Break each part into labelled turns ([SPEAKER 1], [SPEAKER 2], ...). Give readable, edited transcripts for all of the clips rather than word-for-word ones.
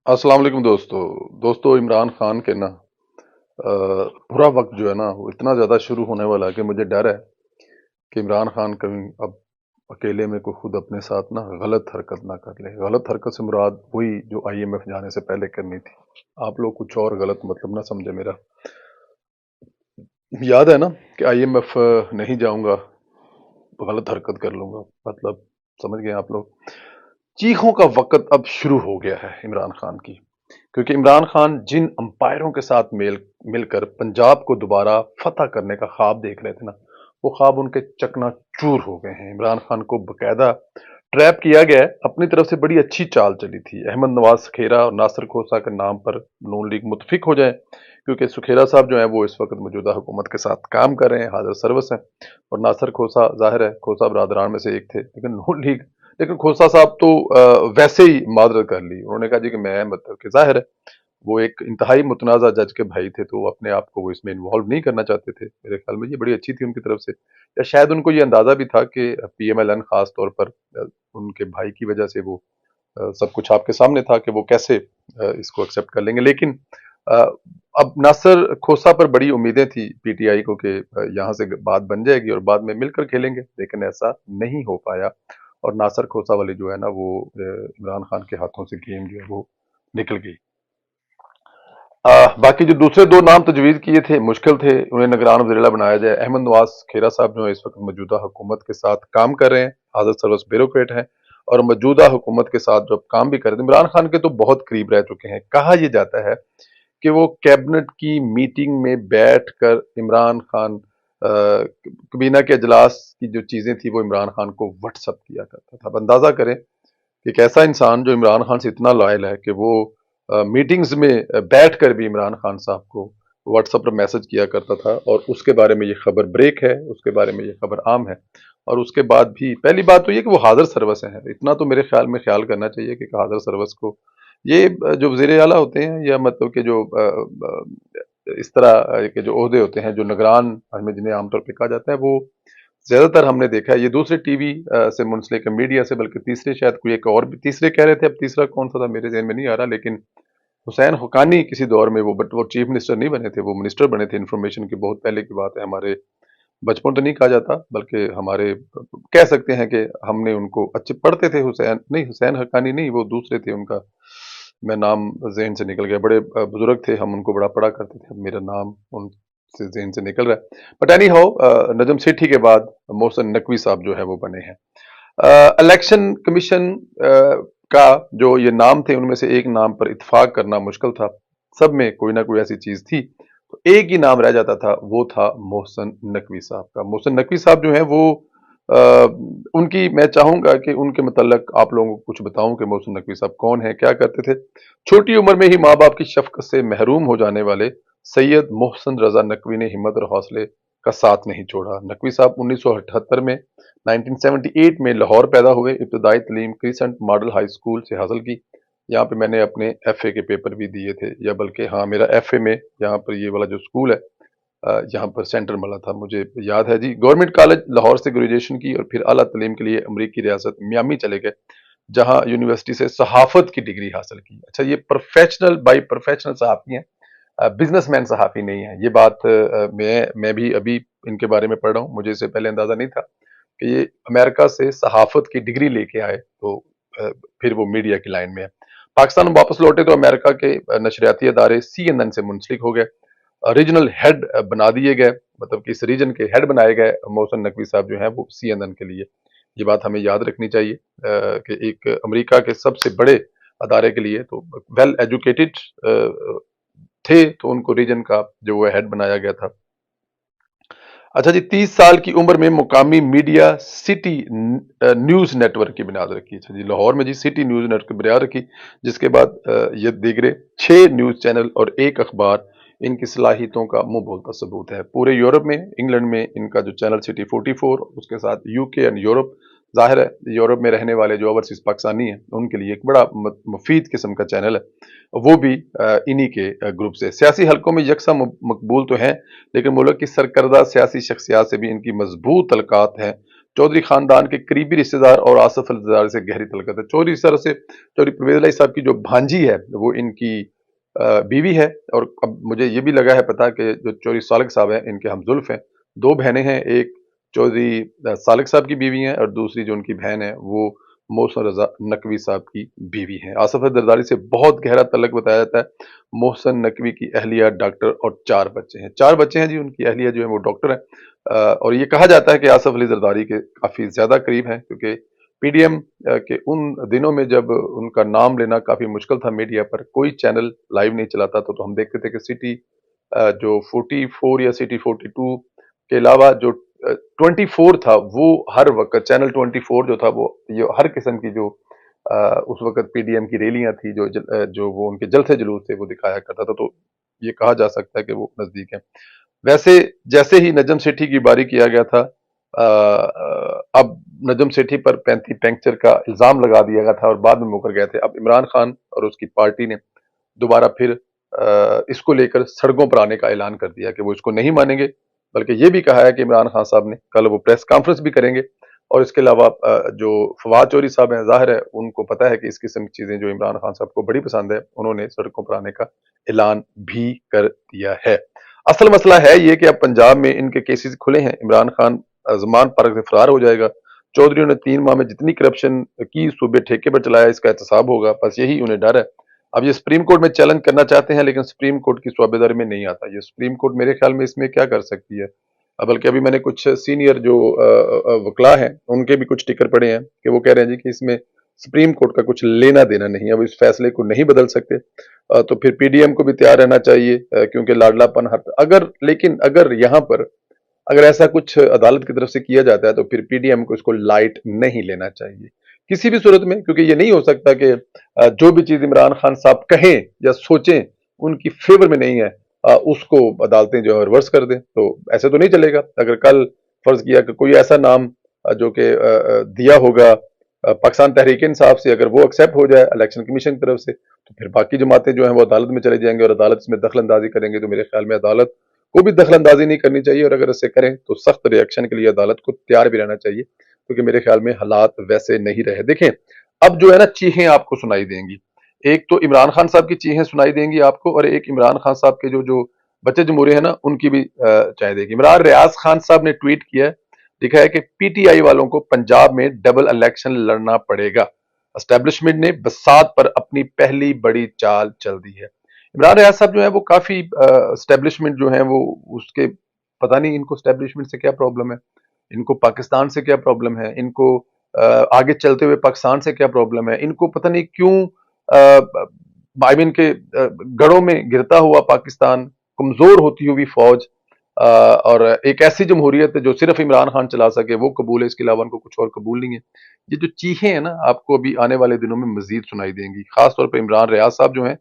[SPEAKER 1] अस्सलाम वालेकुम दोस्तों इमरान खान के ना बुरा वक्त जो है ना वो इतना ज़्यादा शुरू होने वाला है कि मुझे डर है कि इमरान खान कहीं अब अकेले में को खुद अपने साथ ना गलत हरकत ना कर ले। गलत हरकत से मुराद वही जो आईएमएफ जाने से पहले करनी थी। आप लोग कुछ और गलत मतलब ना समझे मेरा। याद है ना कि आईएमएफ नहीं जाऊंगा, गलत हरकत कर लूंगा, मतलब समझ गए आप लोग। चीखों का वक्त अब शुरू हो गया है इमरान खान की, क्योंकि इमरान खान जिन अंपायरों के साथ मिलकर पंजाब को दोबारा फतह करने का ख्वाब देख रहे थे ना, वो ख्वाब उनके चकनाचूर हो गए हैं। इमरान खान को बकायदा ट्रैप किया गया है। अपनी तरफ से बड़ी अच्छी चाल चली थी, अहमद नवाज सुखेरा और नासिर खोसा के नाम पर नून लीग मुतफिक हो जाए, क्योंकि सुखेरा साहब जो है वो इस वक्त मौजूदा हुकूमत के साथ काम कर रहे हैं, हाजिर सर्विस हैं। और नासिर खोसा जाहिर है खोसा बरादरान में से एक थे, लेकिन नून लीग, लेकिन खोसा साहब तो वैसे ही मादरत कर ली। उन्होंने कहा जी कि मैं मतलब कि जाहिर है वो एक इंतहाई मुतनाज़ा जज के भाई थे, तो वो अपने आप को वो इसमें इन्वॉल्व नहीं करना चाहते थे। मेरे ख्याल में ये बड़ी अच्छी थी उनकी तरफ से, या शायद उनको ये अंदाज़ा भी था कि पीएमएलएन खास तौर पर उनके भाई की वजह से वो सब कुछ आपके सामने था कि वो कैसे इसको एक्सेप्ट कर लेंगे। लेकिन अ, अब नासिर खोसा पर बड़ी उम्मीदें थी पीटीआई को कि यहाँ से बात बन जाएगी और बाद में मिलकर खेलेंगे, लेकिन ऐसा नहीं हो पाया। और नासिर खोसा वाली जो है ना वो इमरान खान के हाथों से गेम जो है वो निकल गई। बाकी जो दूसरे दो नाम तजवीज़ किए थे मुश्किल थे, उन्हें निगरान वज़ीर-ए-आला बनाया जाए। अहमद नवाज खेरा साहब जो है इस वक्त मौजूदा हुकूमत के साथ काम कर रहे हैं, हाज़िर सर्विस ब्यूरोक्रेट हैं और मौजूदा हुकूमत के साथ जो काम भी कर रहे थे, इमरान खान के तो बहुत करीब रह चुके हैं। कहा यह जाता है कि वो कैबिनेट की मीटिंग में बैठकर इमरान खान काबीना के अजलास की जो चीज़ें थी वो इमरान खान को व्हाट्सएप किया करता था। अब अंदाज़ा करें कि एक ऐसा इंसान जो इमरान खान से इतना लॉयल है कि वो मीटिंग्स में बैठकर भी इमरान खान साहब को व्हाट्सएप पर मैसेज किया करता था, और उसके बारे में ये खबर ब्रेक है, उसके बारे में ये खबर आम है। और उसके बाद भी पहली बात तो ये कि वो हाजिर सर्विस है, इतना तो मेरे ख्याल में ख्याल करना चाहिए कि हाजिर सर्विस को ये जो वज़ीर आला होते हैं या मतलब कि जो इस तरह के जो ओहदे होते हैं, जो निगरान हमें जिन्हें आमतौर पर कहा जाता है, वो ज्यादातर हमने देखा है ये दूसरे टीवी से मुंसलिक मीडिया से, बल्कि तीसरे शायद कोई एक और भी तीसरे कह रहे थे, अब तीसरा कौन सा था मेरे ज़हन में नहीं आ रहा, लेकिन हुसैन हुक्कानी किसी दौर में वो, बट वो चीफ मिनिस्टर नहीं बने थे, वो मिनिस्टर बने थे इंफॉर्मेशन की। बहुत पहले की बात है, हमारे बचपन तो नहीं कहा जाता बल्कि हमारे कह सकते हैं कि हमने उनको अच्छे पढ़ते थे। हुसैन नहीं, हुसैन हक्कानी नहीं, वो दूसरे थे, उनका मैं नाम ज़हन से निकल गया। बड़े बुजुर्ग थे, हम उनको बड़ा पढ़ा करते थे, अब मेरा नाम उनसे ज़हन से निकल रहा है। But any how Najam Sethi के बाद मोहसिन नकवी साहब जो है वो बने हैं। इलेक्शन कमीशन का जो ये नाम थे उनमें से एक नाम पर इत्तेफाक करना मुश्किल था, सब में कोई ना कोई ऐसी चीज थी, तो एक ही नाम रह जाता था, वो था मोहसिन नकवी साहब का। मोहसिन नकवी साहब जो है वो आ, उनकी मैं चाहूंगा कि उनके मतलब आप लोगों को कुछ बताऊं कि मोहसिन नकवी साहब कौन है, क्या करते थे। छोटी उम्र में ही माँ बाप की शफकत से महरूम हो जाने वाले सैयद मोहसिन रजा नकवी ने हिम्मत और हौसले का साथ नहीं छोड़ा। नकवी साहब 1978 में 1978 में लाहौर पैदा हुए। इब्तदाई तलीम क्रिसेंट मॉडल हाई स्कूल से हासिल की। यहाँ पे मैंने अपने एफए के पेपर भी दिए थे, या बल्कि हाँ, मेरा एफए में यहाँ पर ये वाला जो स्कूल है यहाँ पर सेंटर मिला था, मुझे याद है जी। गवर्नमेंट कॉलेज लाहौर से ग्रेजुएशन की और फिर आला तलीम के लिए अमरीकी रियासत मियामी चले गए, जहाँ यूनिवर्सिटी से सहाफत की डिग्री हासिल की। अच्छा, ये प्रोफेशनल बाई प्रोफेशनल सहाफ़ी हैं, बिजनेसमैन सहाफ़ी नहीं है। ये बात मैं भी अभी इनके बारे में पढ़ रहा हूँ, मुझे इससे पहले अंदाजा नहीं था कि ये अमेरिका से सहाफत की डिग्री लेके आए, तो अ, फिर वो मीडिया की लाइन में है। पाकिस्तान में वापस लौटे तो अमेरिका के नशरियाती अदारे सीएनएन से मुंसलिक हो गए, रीजनल हेड बना दिए गए, मतलब कि इस रीजन के हेड बनाए गए मोहसिन नकवी साहब जो हैं वो सीएनएन के लिए। ये बात हमें याद रखनी चाहिए कि एक अमेरिका के सबसे बड़े अदारे के लिए तो वेल एजुकेटेड थे, तो उनको रीजन का जो है हेड बनाया गया था। अच्छा जी, 30 साल की उम्र में मुकामी मीडिया सिटी न्यूज़ नेटवर्क की बुनियाद रखी। अच्छा जी, लाहौर में जी सिटी न्यूज़ नेटवर्क की बुनियाद रखी, जिसके बाद ये दीगरे 6 न्यूज़ चैनल और 1 अखबार इनकी सलाहियतों का मुंह बोलता सबूत है। पूरे यूरोप में, इंग्लैंड में इनका जो चैनल सिटी 44, उसके साथ यूके एंड यूरोप, ज़ाहिर है यूरोप में रहने वाले जो ओवरसीज़ पाकिस्तानी हैं, उनके लिए एक बड़ा मुफीद किस्म का चैनल है, वो भी इन्हीं के ग्रुप से। सियासी हलकों में यकसा मकबूल तो हैं, लेकिन मुल्क की सरकर्दा सियासी शख्सियात से भी इनकी मजबूत तल्लकात हैं। चौधरी खानदान के करीबी रिश्तेदार और आसफ अली जरदारी से गहरी तलकत है। चौधरी सर से चौधरी परवेज इलाही साहब की जो भांजी है वो इनकी बीवी है। और अब मुझे ये भी लगा है पता कि जो चौधरी सालिक साहब हैं इनके हमजुल्फ हैं, दो बहनें हैं, एक चौधरी सालिक साहब की बीवी हैं और दूसरी जो उनकी बहन है वो मोहसिन रजा नकवी साहब की बीवी हैं। आसफ अली जरदारी से बहुत गहरा तल्लुक बताया जाता है। मोहसिन नकवी की अहलिया डॉक्टर और 4 बच्चे हैं। 4 बच्चे हैं जी, उनकी अहलिया जो है वो डॉक्टर है। और ये कहा जाता है कि आसफ अली जरदारी के काफी ज्यादा करीब हैं, क्योंकि पीडीएम के उन दिनों में जब उनका नाम लेना काफी मुश्किल था, मीडिया पर कोई चैनल लाइव नहीं चलाता था, तो हम देखते थे कि सिटी जो 44 या सिटी 42 के अलावा जो 24 था वो हर वक्त चैनल 24 जो था वो ये हर किस्म की जो उस वक्त पीडीएम की रैलियां थी जो वो उनके जलसे जुलूस थे वो दिखाया करता था। तो ये कहा जा सकता है कि वो नजदीक है। वैसे जैसे ही नजम सेठी की बारी किया गया था, अब नजम सेठी पर पैंती पैंक्चर का इल्जाम लगा दिया गया था और बाद में मुकर गए थे। अब इमरान खान और उसकी पार्टी ने दोबारा फिर इसको लेकर सड़कों पर आने का ऐलान कर दिया कि वो इसको नहीं मानेंगे, बल्कि ये भी कहा है कि इमरान खान साहब ने कल वो प्रेस कॉन्फ्रेंस भी करेंगे। और इसके अलावा जो फवाद चौधरी साहब हैं, जाहिर है उनको पता है कि इस किस्म की चीजें जो इमरान खान साहब को बड़ी पसंद है, उन्होंने सड़कों पर आने का ऐलान भी कर दिया है। असल मसला है ये कि अब पंजाब में इनके केसेस खुले हैं। इमरान खान जमान पार्क से फरार हो जाएगा। चौधरी ने 3 माह में जितनी करप्शन की सूबे ठेके पर चलाया इसका एहतसाब होगा, बस यही उन्हें डर है। अब ये सुप्रीम कोर्ट में चैलेंज करना चाहते हैं, लेकिन सुप्रीम कोर्ट की सूबेदारी में नहीं आता। ये सुप्रीम कोर्ट मेरे ख्याल में इसमें क्या कर सकती है। बल्कि अभी मैंने कुछ सीनियर जो वकला हैं उनके भी कुछ टिकर पड़े हैं कि वो कह रहे हैं जी कि इसमें सुप्रीम कोर्ट का कुछ लेना देना नहीं, अब इस फैसले को नहीं बदल सकते। तो फिर पीडीएम को भी तैयार रहना चाहिए, क्योंकि लाडलापन हर अगर यहाँ पर अगर ऐसा कुछ अदालत की तरफ से किया जाता है तो फिर पीडीएम को इसको लाइट नहीं लेना चाहिए किसी भी सूरत में, क्योंकि ये नहीं हो सकता कि जो भी चीज इमरान खान साहब कहें या सोचें उनकी फेवर में नहीं है, उसको अदालतें जो है रिवर्स कर दें। तो ऐसे तो नहीं चलेगा। अगर कल फर्ज किया कि कोई ऐसा नाम जो कि दिया होगा पाकिस्तान तहरीक इंसाफ से, अगर वो एक्सेप्ट हो जाए इलेक्शन कमीशन की तरफ से, तो फिर बाकी जमातें जो हैं वो अदालत में चले जाएंगे और अदालत इसमें दखल अंदाजी करेंगे। तो मेरे ख्याल में अदालत को भी दखल अंदाजी नहीं करनी चाहिए, और अगर ऐसे करें तो सख्त रिएक्शन के लिए अदालत को तैयार भी रहना चाहिए, क्योंकि मेरे ख्याल में हालात वैसे नहीं रहे। देखें, अब जो है ना चीखें आपको सुनाई देंगी। एक तो इमरान खान साहब की चीखें सुनाई देंगी आपको, और एक इमरान खान साहब के जो जो बच्चे जमूरे हैं ना उनकी भी चाय देगी। इमरान रियाज खान साहब ने ट्वीट किया है, लिखा है कि पीटीआई वालों को पंजाब में डबल इलेक्शन लड़ना पड़ेगा। एस्टेब्लिशमेंट ने बसात पर अपनी पहली बड़ी चाल चल दी है। इमरान रियाज साहब जो है वो काफी एस्टेब्लिशमेंट जो है वो उसके पता नहीं इनको एस्टेब्लिशमेंट से क्या प्रॉब्लम है, इनको पाकिस्तान से क्या प्रॉब्लम है, इनको आगे चलते हुए पाकिस्तान से क्या प्रॉब्लम है, इनको पता नहीं क्यों बाइबिन के गढ़ों में गिरता हुआ पाकिस्तान, कमजोर होती हुई फौज और एक ऐसी जमहूरियत जो सिर्फ इमरान खान चला सके वो कबूल है, इसके अलावा उनको कुछ और कबूल नहीं है। ये जो चीखें हैं ना आपको अभी आने वाले दिनों में मजीद सुनाई देंगी। खासतौर पर इमरान रियाज साहब जो हैं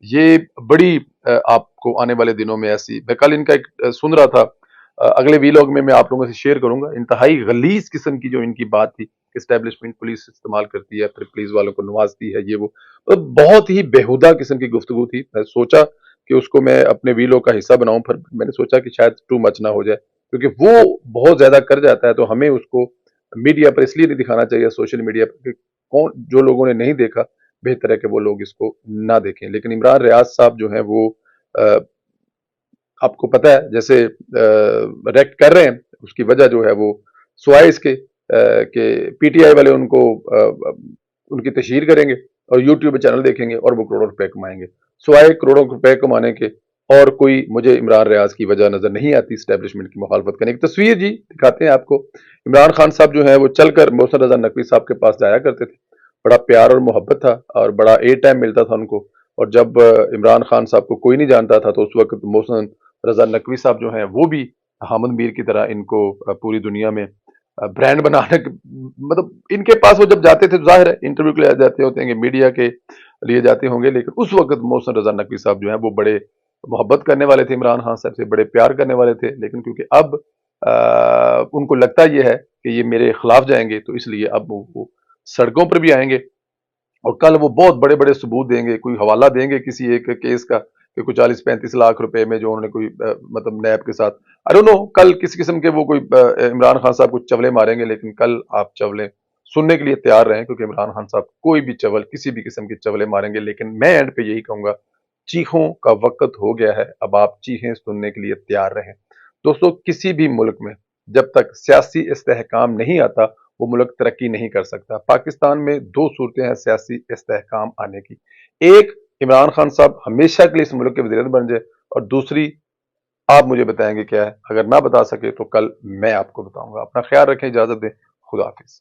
[SPEAKER 1] ये बड़ी आपको आने वाले दिनों में ऐसी, मैं कल इनका एक सुन रहा था, अगले वीलॉग में मैं आप लोगों से शेयर करूंगा। इंतहाई गलीज किस्म की जो इनकी बात थी, एस्टेब्लिशमेंट पुलिस इस्तेमाल करती है, फिर पुलिस वालों को नवाजती है, ये वो तो बहुत ही बेहुदा किस्म की गुफ्तगू थी। मैं सोचा कि उसको मैं अपने वीलॉग का हिस्सा बनाऊं, फिर मैंने सोचा कि शायद टू मच ना हो जाए, क्योंकि वो बहुत ज्यादा कर जाता है। तो हमें उसको मीडिया पर इसलिए नहीं दिखाना चाहिए, सोशल मीडिया पर, कि कौन जो लोगों ने नहीं देखा बेहतर है कि वो लोग इसको ना देखें। लेकिन इमरान रियाज साहब जो है वो आपको पता है जैसे रेक्ट कर रहे हैं, उसकी वजह जो है वो सुवाए इसके कि पीटीआई वाले उनको उनकी तशहीर करेंगे और यूट्यूब चैनल देखेंगे और वो करोड़ों रुपए कमाएंगे। सुवाए करोड़ों रुपए कमाने के और कोई मुझे इमरान रियाज की वजह नजर नहीं आती एस्टेब्लिशमेंट की मुखालफत करने की। तस्वीर जी दिखाते हैं आपको। इमरान खान साहब जो है वो चलकर मोहसिन रजा नकवी साहब के पास जाया करते थे, बड़ा प्यार और मोहब्बत था और बड़ा एयर टाइम मिलता था उनको। और जब इमरान खान साहब को कोई नहीं जानता था तो उस वक्त मोहसिन रजा नकवी साहब जो हैं वो भी हामिद मीर की तरह इनको पूरी दुनिया में ब्रांड बनाने मतलब इनके पास वो जब जाते थे तो जाहिर है इंटरव्यू के लिए जाते होते हैं, मीडिया के लिए जाते होंगे, लेकिन उस वक्त मोहसिन रजा नकवी साहब जो है वो बड़े मोहब्बत करने वाले थे इमरान खान साहब से, बड़े प्यार करने वाले थे। लेकिन क्योंकि अब उनको लगता यह है कि ये मेरे खिलाफ जाएंगे, तो इसलिए अब वो सड़कों पर भी आएंगे और कल वो बहुत बड़े बड़े सबूत देंगे, कोई हवाला देंगे किसी एक केस का کہ کوئی 40-35 لاکھ रुपए में जो उन्होंने कोई मतलब नैब के साथ आई डोंट नो कल किस किस्म के वो कोई इमरान खान साहब कुछ चवले मारेंगे, लेकिन कल आप चवले सुनने के लिए तैयार रहें, क्योंकि इमरान खान साहब कोई भी चवल किसी भी किस्म के चवले मारेंगे। लेकिन मैं एंड पे यही कहूंगा, चीखों का वक्त हो गया है, अब आप चीखें सुनने के लिए तैयार रहें। दोस्तों, किसी भी मुल्क में जब तक सियासी इस्तेहकाम नहीं आता वो मुल्क तरक्की नहीं कर सकता। पाकिस्तान में दो सूरतें हैं सियासी इस्तेहकाम आने की, एक इमरान खान साहब हमेशा के लिए इस मुल्क के वज़ीर-ए-आज़म बन जाए, और दूसरी आप मुझे बताएंगे क्या है। अगर ना बता सके तो कल मैं आपको बताऊंगा। अपना ख्याल रखें, इजाजत दें, खुदा हाफिज।